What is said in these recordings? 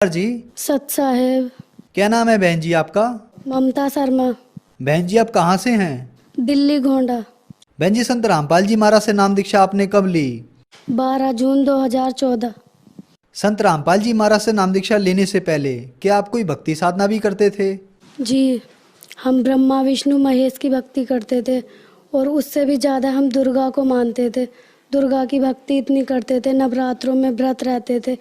जी। सत साहेब। क्या नाम है बहन जी आपका? ममता शर्मा। बहन जी आप कहाँ से हैं? दिल्ली गोंडा। बहन जी संत रामपाल जी महाराज से नाम दीक्षा आपने कब ली? 12 जून 2014। संत रामपाल जी महाराज से नाम दीक्षा लेने से पहले क्या आप कोई भक्ति साधना भी करते थे? जी, हम ब्रह्मा विष्णु महेश की भक्ति करते थे और उससे भी ज़्यादा हम दुर्गा को मानते थे। दुर्गा की भक्ति इतनी करते थे, नवरात्रों में व्रत रहते थे।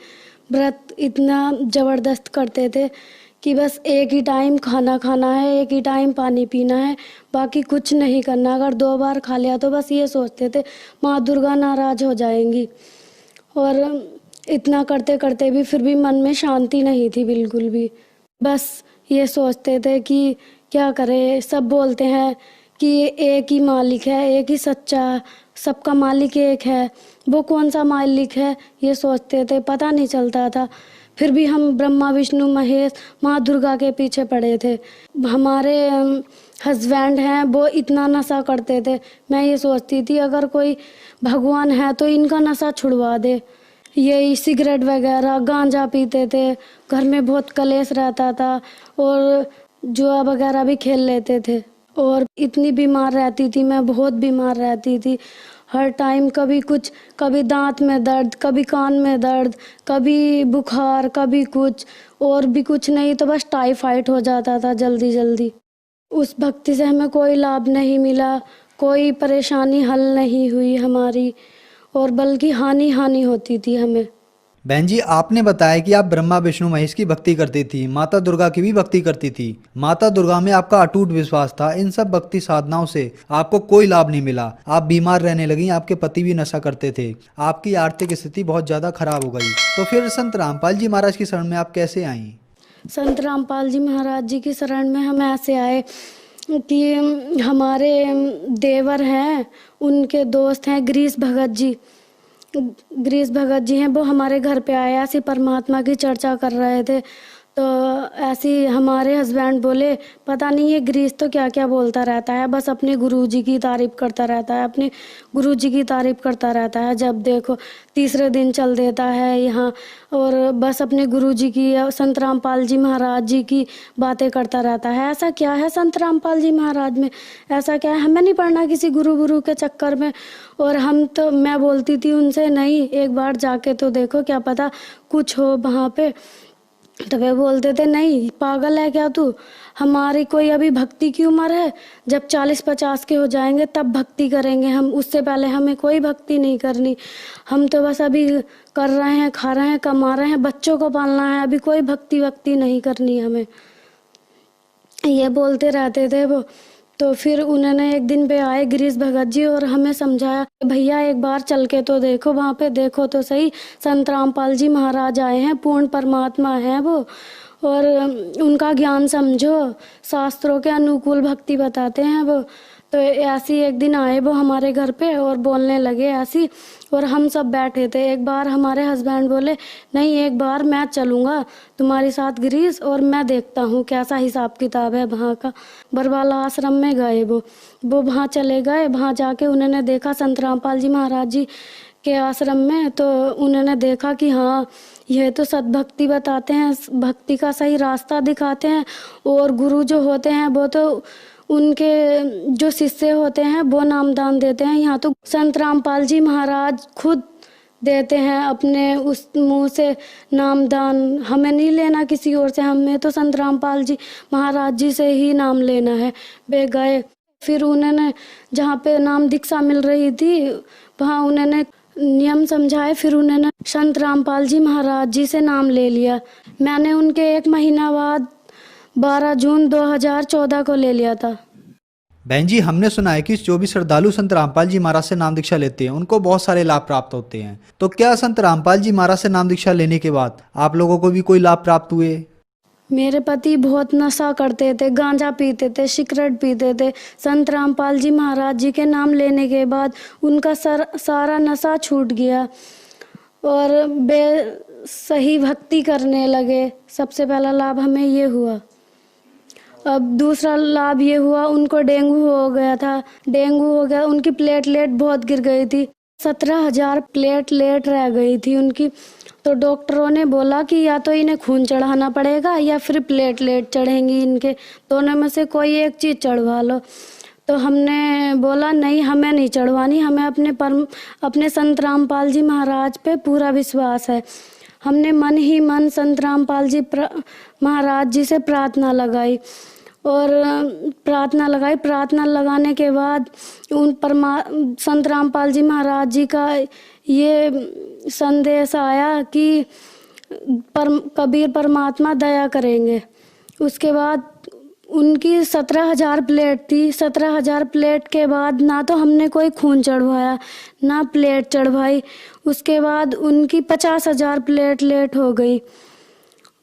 व्रत इतना ज़बरदस्त करते थे कि बस एक ही टाइम खाना खाना है, एक ही टाइम पानी पीना है, बाकी कुछ नहीं करना। अगर 2 बार खा लिया तो बस ये सोचते थे माँ दुर्गा नाराज़ हो जाएंगी। और इतना करते करते भी फिर भी मन में शांति नहीं थी बिल्कुल भी। बस ये सोचते थे कि क्या करें, सब बोलते हैं कि एक ही मालिक है, एक ही सच्चा, सबका मालिक एक है, वो कौन सा मालिक है ये सोचते थे, पता नहीं चलता था। फिर भी हम ब्रह्मा विष्णु महेश माँ दुर्गा के पीछे पड़े थे। हमारे हस्बैंड हैं वो इतना नशा करते थे, मैं ये सोचती थी अगर कोई भगवान है तो इनका नशा छुड़वा दे। यही सिगरेट वगैरह गांजा पीते थे, घर में बहुत कलेश रहता था और जुआ वगैरह भी खेल लेते थे। और इतनी बीमार रहती थी मैं, बहुत बीमार रहती थी हर टाइम। कभी कुछ, कभी दांत में दर्द, कभी कान में दर्द, कभी बुखार, कभी कुछ, और भी कुछ नहीं तो बस टाइफाइड हो जाता था जल्दी जल्दी। उस भक्ति से हमें कोई लाभ नहीं मिला, कोई परेशानी हल नहीं हुई हमारी, और बल्कि हानि हानि होती थी हमें। बहन जी आपने बताया कि आप ब्रह्मा विष्णु महेश की भक्ति करती थी, माता दुर्गा की भी भक्ति करती थी। माता दुर्गा में आपका अटूट विश्वास था। इन सब भक्ति साधनाओं से आपको कोई लाभ नहीं मिला। आप बीमार रहने लगी, आपके पति भी नशा करते थे, आपकी आर्थिक स्थिति बहुत ज्यादा खराब हो गई। तो फिर संत रामपाल जी महाराज की शरण में आप कैसे आई? संत रामपाल जी महाराज जी की शरण में हम ऐसे आए कि हमारे देवर हैं, उनके दोस्त हैं गिरीश भगत जी। गिरीश भगत जी हैं, वो हमारे घर पे आए, ऐसी परमात्मा की चर्चा कर रहे थे। तो ऐसी हमारे हस्बैंड बोले पता नहीं ये गिरीश तो क्या क्या बोलता रहता है, बस अपने गुरुजी की तारीफ करता रहता है, अपने गुरुजी की तारीफ करता रहता है। जब देखो तीसरे दिन चल देता है यहाँ और बस अपने गुरुजी की, संत रामपाल जी महाराज जी की बातें करता रहता है। ऐसा क्या है संत रामपाल जी महाराज में, ऐसा क्या है, हमें नहीं पढ़ना किसी गुरु गुरु के चक्कर में। और हम तो, मैं बोलती थी उनसे नहीं एक बार जाके तो देखो, क्या पता कुछ हो वहाँ पे। तो वे बोलते थे नहीं पागल है क्या तू, हमारी कोई अभी भक्ति की उम्र है, जब 40-50 के हो जाएंगे तब भक्ति करेंगे हम, उससे पहले हमें कोई भक्ति नहीं करनी। हम तो बस अभी कर रहे हैं, खा रहे हैं, कमा रहे हैं, बच्चों को पालना है, अभी कोई भक्ति वक्ति नहीं करनी हमें, ये बोलते रहते थे वो। तो फिर उन्होंने एक दिन पे आए गिरीश भगत जी और हमें समझाया भैया एक बार चल के तो देखो, वहाँ पे देखो तो सही, संत रामपाल जी महाराज आए हैं, पूर्ण परमात्मा हैं वो, और उनका ज्ञान समझो, शास्त्रों के अनुकूल भक्ति बताते हैं वो। तो ऐसी एक दिन आए वो हमारे घर पे और बोलने लगे ऐसी, और हम सब बैठे थे। एक बार हमारे हस्बैंड बोले नहीं एक बार मैं चलूँगा तुम्हारे साथ गिरीश, और मैं देखता हूँ कैसा हिसाब किताब है वहाँ का। बरवाला आश्रम में गए वो वहाँ चले गए। वहाँ जाके उन्होंने देखा संत रामपाल जी महाराज जी के आश्रम में, तो उन्होंने देखा कि हाँ यह तो सद्भक्ति बताते हैं, भक्ति का सही रास्ता दिखाते हैं, और गुरु जो होते हैं वो तो उनके जो शिष्य होते हैं वो नामदान देते हैं। यहाँ तो संत रामपाल जी महाराज खुद देते हैं अपने उस मुंह से नामदान, हमें नहीं लेना किसी और से, हमें तो संत रामपाल जी महाराज जी से ही नाम लेना है। वे गए, फिर उन्होंने जहाँ पे नाम दीक्षा मिल रही थी वहाँ उन्होंने नियम समझाए, फिर उन्होंने संत रामपाल जी महाराज जी से नाम ले लिया। मैंने उनके 1 महीना बाद 12 जून 2014 को ले लिया था। बहन जी हमने सुना है कि जो भी श्रद्धालु संत रामपाल जी महाराज से नाम दीक्षा लेते हैं उनको बहुत सारे लाभ प्राप्त होते हैं। तो क्या संत रामपाल जी महाराज से नाम दीक्षा लेने के बाद आप लोगों को भी कोई लाभ प्राप्त हुए? मेरे पति बहुत नशा करते थे, गांजा पीते थे, सिगरेट पीते थे। संत रामपाल जी महाराज जी के नाम लेने के बाद उनका सारा नशा छूट गया और वे सही भक्ति करने लगे। सबसे पहला लाभ हमें ये हुआ। अब दूसरा लाभ ये हुआ, उनको डेंगू हो गया था, डेंगू हो गया, उनकी प्लेटलेट बहुत गिर गई थी। 17,000 प्लेटलेट रह गई थी उनकी। तो डॉक्टरों ने बोला कि या तो इन्हें खून चढ़ाना पड़ेगा या फिर प्लेटलेट चढ़ेंगी इनके, दोनों में से कोई एक चीज़ चढ़वा लो। तो हमने बोला नहीं, हमें नहीं चढ़वानी, हमें अपने संत रामपाल जी महाराज पे पूरा विश्वास है। हमने मन ही मन संत रामपाल जी महाराज जी से प्रार्थना लगाई और प्रार्थना लगाने के बाद संत रामपाल जी महाराज जी का ये संदेश आया कि कबीर परमात्मा दया करेंगे। उसके बाद उनकी 17,000 प्लेट थी। 17,000 प्लेट के बाद ना तो हमने कोई खून चढ़वाया ना प्लेट चढ़वाई। उसके बाद उनकी 50,000 प्लेटलेट हो गई।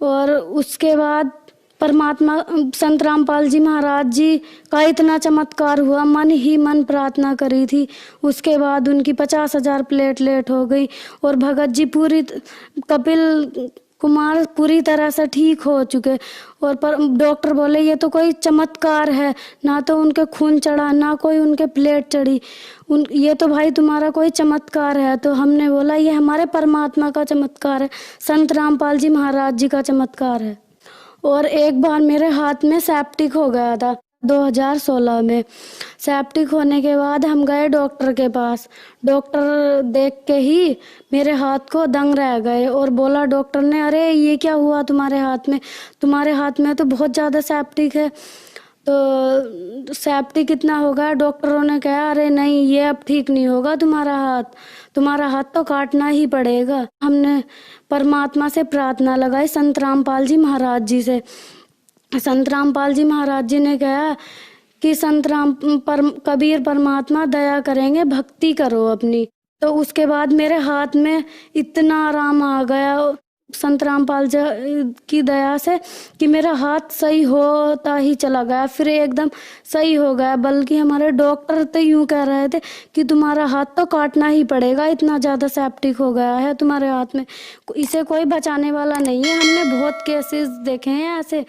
और उसके बाद परमात्मा संत रामपाल जी महाराज जी का इतना चमत्कार हुआ, मन ही मन प्रार्थना करी थी। उसके बाद उनकी 50,000 प्लेटलेट हो गई और भगत जी कपिल कुमार पूरी तरह से ठीक हो चुके। और डॉक्टर बोले ये तो कोई चमत्कार है, ना तो उनके खून चढ़ा ना कोई उनके प्लेट चढ़ी, ये तो भाई तुम्हारा कोई चमत्कार है। तो हमने बोला ये हमारे परमात्मा का चमत्कार है, संत रामपाल जी महाराज जी का चमत्कार है। और एक बार मेरे हाथ में सेप्टिक हो गया था 2016 में। सेप्टिक होने के बाद हम गए डॉक्टर के पास। डॉक्टर देख के ही मेरे हाथ को दंग रह गए और बोला डॉक्टर ने, अरे ये क्या हुआ तुम्हारे हाथ में तो बहुत ज़्यादा सेप्टिक है। तो सेप्टिक कितना होगा? डॉक्टरों ने कहा अरे नहीं, ये अब ठीक नहीं होगा, तुम्हारा हाथ तो काटना ही पड़ेगा। हमने परमात्मा से प्रार्थना लगाई संत रामपाल जी महाराज जी से। संत रामपाल जी महाराज जी ने कहा कि कबीर परमात्मा दया करेंगे, भक्ति करो अपनी। तो उसके बाद मेरे हाथ में इतना आराम आ गया संत रामपाल जी की दया से कि मेरा हाथ सही होता ही चला गया, फिर एकदम सही हो गया। बल्कि हमारे डॉक्टर तो यूं कह रहे थे कि तुम्हारा हाथ तो काटना ही पड़ेगा, इतना ज़्यादा सेप्टिक हो गया है तुम्हारे हाथ में, इसे कोई बचाने वाला नहीं है। हमने बहुत केसेस देखे हैं ऐसे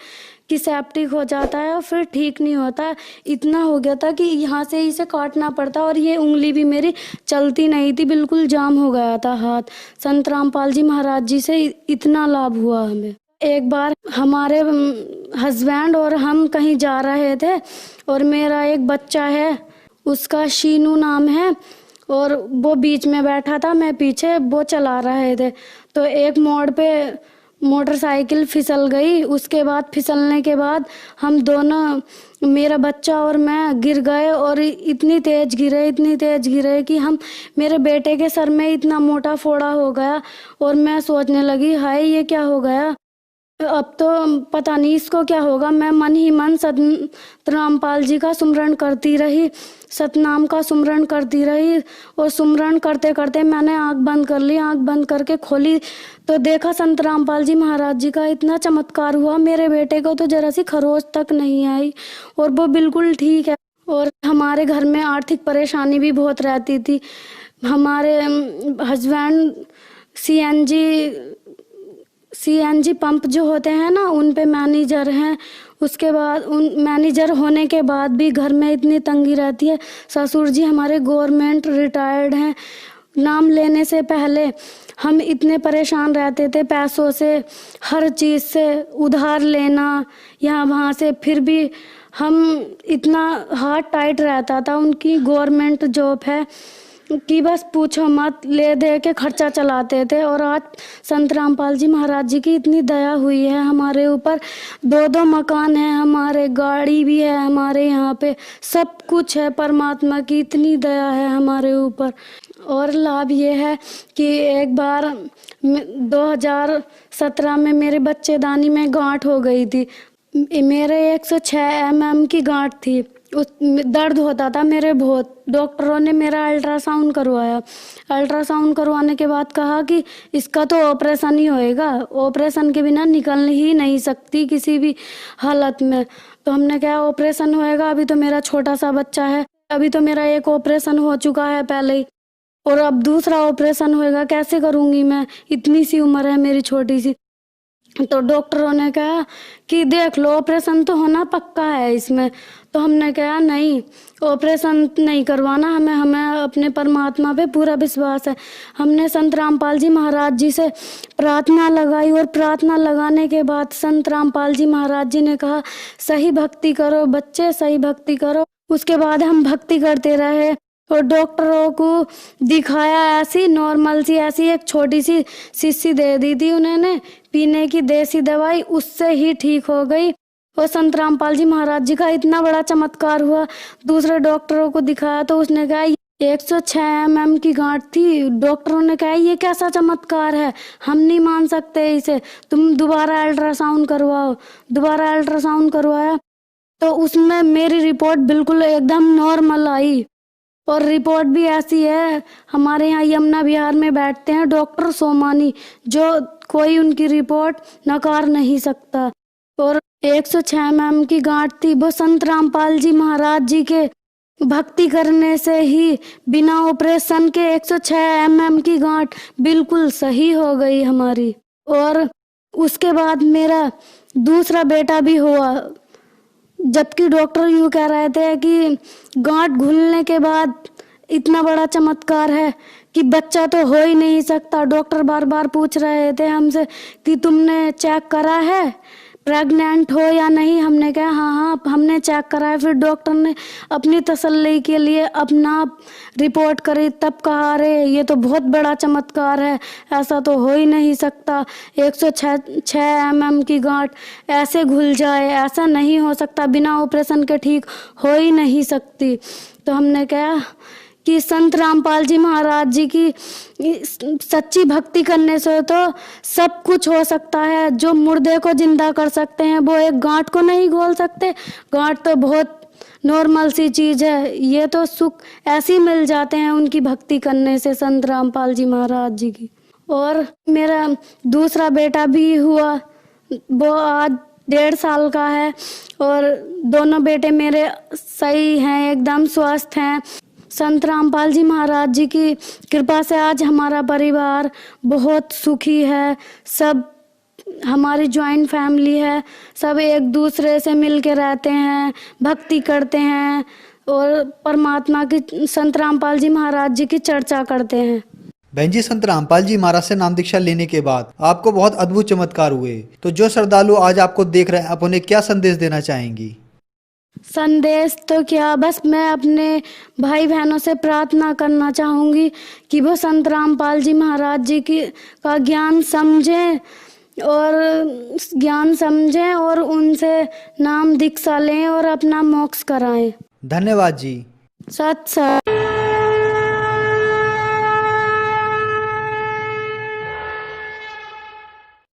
कि सेप्टिक हो जाता है और फिर ठीक नहीं होता। इतना हो गया था कि यहाँ से इसे काटना पड़ता और ये उंगली भी मेरी चलती नहीं थी, बिल्कुल जाम हो गया था हाथ। संत रामपाल जी महाराज जी से इतना लाभ हुआ हमें। एक बार हमारे हस्बैंड और हम कहीं जा रहे थे और मेरा एक बच्चा है, उसका शीनू नाम है, और वो बीच में बैठा था, मैं पीछे, वो चला रहे थे। तो एक मोड़ पे मोटरसाइकिल फिसल गई। उसके बाद फिसलने के बाद हम दोनों, मेरा बच्चा और मैं, गिर गए और इतनी तेज गिरे कि मेरे बेटे के सर में इतना मोटा फोड़ा हो गया। और मैं सोचने लगी हाय ये क्या हो गया, अब तो पता नहीं इसको क्या होगा। मैं मन ही मन संत रामपाल जी का सुमरण करती रही, सतनाम का सुमरण करती रही। और सुमरण करते करते मैंने आंख बंद कर ली। आंख बंद करके खोली तो देखा संत रामपाल जी महाराज जी का इतना चमत्कार हुआ, मेरे बेटे को तो जरा सी खरोच तक नहीं आई और वो बिल्कुल ठीक है। और हमारे घर में आर्थिक परेशानी भी बहुत रहती थी। हमारे हस्बैंड सीएनजी पंप जो होते हैं ना, उन पे मैनेजर हैं। उसके बाद मैनेजर होने के बाद भी घर में इतनी तंगी रहती है। ससुर जी हमारे गवर्नमेंट रिटायर्ड हैं। नाम लेने से पहले हम इतने परेशान रहते थे पैसों से, हर चीज़ से उधार लेना यहाँ वहाँ से, फिर भी हम इतना हाथ टाइट रहता था। उनकी गवर्नमेंट जॉब है कि बस पूछो मत, ले दे के खर्चा चलाते थे। और आज संत रामपाल जी महाराज जी की इतनी दया हुई है हमारे ऊपर, 2 मकान हैं हमारे, गाड़ी भी है हमारे, यहाँ पे सब कुछ है। परमात्मा की इतनी दया है हमारे ऊपर। और लाभ ये है कि एक बार 2017 में मेरे बच्चेदानी में गांठ हो गई थी। मेरे 106 mm की गांठ थी। दर्द होता था मेरे बहुत। डॉक्टरों ने मेरा अल्ट्रासाउंड करवाया। अल्ट्रासाउंड करवाने के बाद कहा कि इसका तो ऑपरेशन ही होएगा, ऑपरेशन के बिना निकल ही नहीं सकती किसी भी हालत में। तो हमने कहा ऑपरेशन होएगा, अभी तो मेरा छोटा सा बच्चा है, अभी तो मेरा एक ऑपरेशन हो चुका है पहले ही, और अब दूसरा ऑपरेशन होएगा, कैसे करूँगी मैं, इतनी सी उम्र है मेरी छोटी सी। तो डॉक्टरों ने कहा कि देख लो ऑपरेशन तो होना पक्का है इसमें। तो हमने कहा नहीं, ऑपरेशन नहीं करवाना, हमें अपने परमात्मा पे पूरा विश्वास है। हमने संत रामपाल जी महाराज जी से प्रार्थना लगाई और प्रार्थना लगाने के बाद संत रामपाल जी महाराज जी ने कहा सही भक्ति करो बच्चे, सही भक्ति करो। उसके बाद हम भक्ति करते रहे और डॉक्टरों को दिखाया, ऐसी नॉर्मल सी ऐसी एक छोटी सी शीशी दे दी थी उन्होंने पीने की देसी दवाई, उससे ही ठीक हो गई। और संत रामपाल जी महाराज जी का इतना बड़ा चमत्कार हुआ। दूसरे डॉक्टरों को दिखाया तो उसने कहा 106 mm की गांठ थी। डॉक्टरों ने कहा ये कैसा चमत्कार है, हम नहीं मान सकते इसे, तुम दोबारा अल्ट्रासाउंड करवाओ। दोबारा अल्ट्रासाउंड करवाया तो उसमें मेरी रिपोर्ट बिल्कुल एकदम नॉर्मल आई। और रिपोर्ट भी ऐसी है, हमारे यहाँ यमुना विहार में बैठते हैं डॉक्टर सोमानी, जो कोई उनकी रिपोर्ट नकार नहीं सकता। और 106 mm की गांठ थी, वो संत रामपाल जी महाराज जी के भक्ति करने से ही बिना ऑपरेशन के 106 mm की गांठ बिल्कुल सही हो गई हमारी। और उसके बाद मेरा दूसरा बेटा भी हुआ, जबकि डॉक्टर यूँ कह रहे थे कि गांठ घुलने के बाद इतना बड़ा चमत्कार है कि बच्चा तो हो ही नहीं सकता। डॉक्टर बार बार पूछ रहे थे हमसे कि तुमने चेक करा है प्रेग्नेंट हो या नहीं। हमने कहा हाँ हमने चेक करा है। फिर डॉक्टर ने अपनी तसल्ली के लिए अपना रिपोर्ट करी, तब कहा अरे ये तो बहुत बड़ा चमत्कार है, ऐसा तो हो ही नहीं सकता, 106 mm की गांठ ऐसे घुल जाए, ऐसा नहीं हो सकता, बिना ऑपरेशन के ठीक हो ही नहीं सकती। तो हमने कहा कि संत रामपाल जी महाराज जी की सच्ची भक्ति करने से तो सब कुछ हो सकता है। जो मुर्दे को जिंदा कर सकते हैं वो एक गांठ को नहीं खोल सकते। गांठ तो बहुत नॉर्मल सी चीज है, ये तो सुख ऐसे ही मिल जाते हैं उनकी भक्ति करने से, संत रामपाल जी महाराज जी की। और मेरा दूसरा बेटा भी हुआ, वो आज 1.5 साल का है और दोनों बेटे मेरे सही हैं, एकदम स्वस्थ हैं। संत रामपाल जी महाराज जी की कृपा से आज हमारा परिवार बहुत सुखी है। सब हमारी जॉइंट फैमिली है, सब एक दूसरे से मिल के रहते हैं, भक्ति करते हैं और परमात्मा की, संत रामपाल जी महाराज जी की चर्चा करते हैं। बहन जी, संत रामपाल जी महाराज से नाम दीक्षा लेने के बाद आपको बहुत अद्भुत चमत्कार हुए, तो जो श्रद्धालु आज आपको देख रहे हैं आप उन्हें क्या संदेश देना चाहेंगी? संदेश तो क्या, बस मैं अपने भाई बहनों से प्रार्थना करना चाहूँगी कि वो संत रामपाल जी महाराज जी की का ज्ञान समझें और उनसे नाम दीक्षा लें और अपना मोक्ष कराएं। धन्यवाद जी। सत